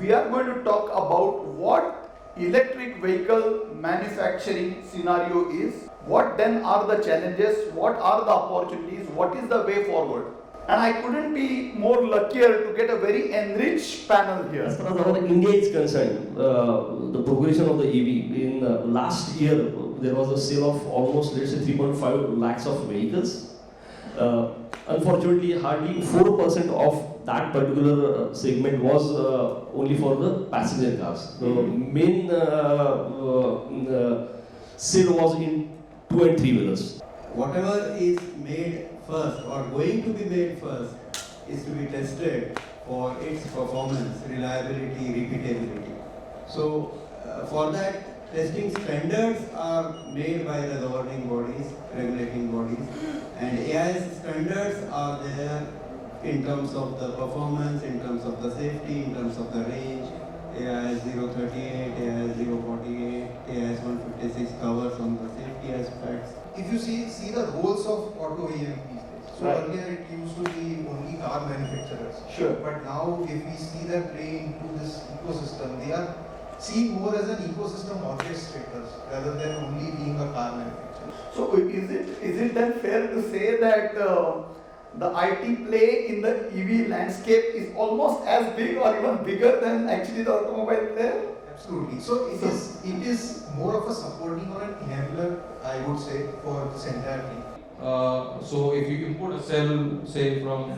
we are going to talk about what electric vehicle manufacturing scenario is, what then are the challenges, what are the opportunities, what is the way forward. And I couldn't be more luckier to get a very enriched panel here. As far as our India is concerned, the progression of the EV, in last year there was a sale of almost, let's say, 3.5 lakhs of vehicles. Unfortunately, hardly 4% of that particular segment was only for the passenger cars. The main sale was in 2 and 3 wheelers. Whatever is made first or going to be made first is to be tested for its performance, reliability, repeatability. So for that, testing standards are made by the governing bodies, regulating bodies, and AIS standards are there in terms of the performance, in terms of the safety, in terms of the range. AIS 038, AIS 048, AIS 156 covers on the safety aspects. If you see the roles of auto OEM these days, so Right. earlier it used to be only car manufacturers. Sure. But now if we see them play into this ecosystem, they are seen more as an ecosystem orchestrators rather than only being a car manufacturer. So is it then fair to say that the IT play in the EV landscape is almost as big or even bigger than actually the automobile player? Absolutely. So it is more of a supporting or an enabler, I would say, for this entire thing. So if you import a cell, say from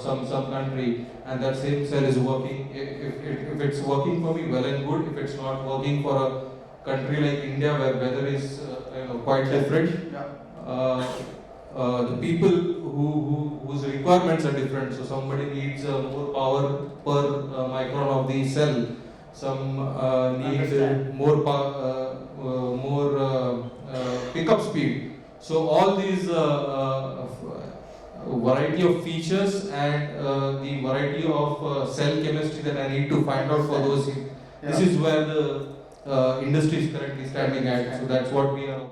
some country, and that same cell is working, if it's working for me, well and good. If it's not working for a country like India, where weather is quite different, the people whose requirements are different. So somebody needs more power per micron of the cell. Some need more pickup speed. So all these variety of features and the variety of cell chemistry that I need to find out for those, this is where the industry is currently standing at. So that's what we are.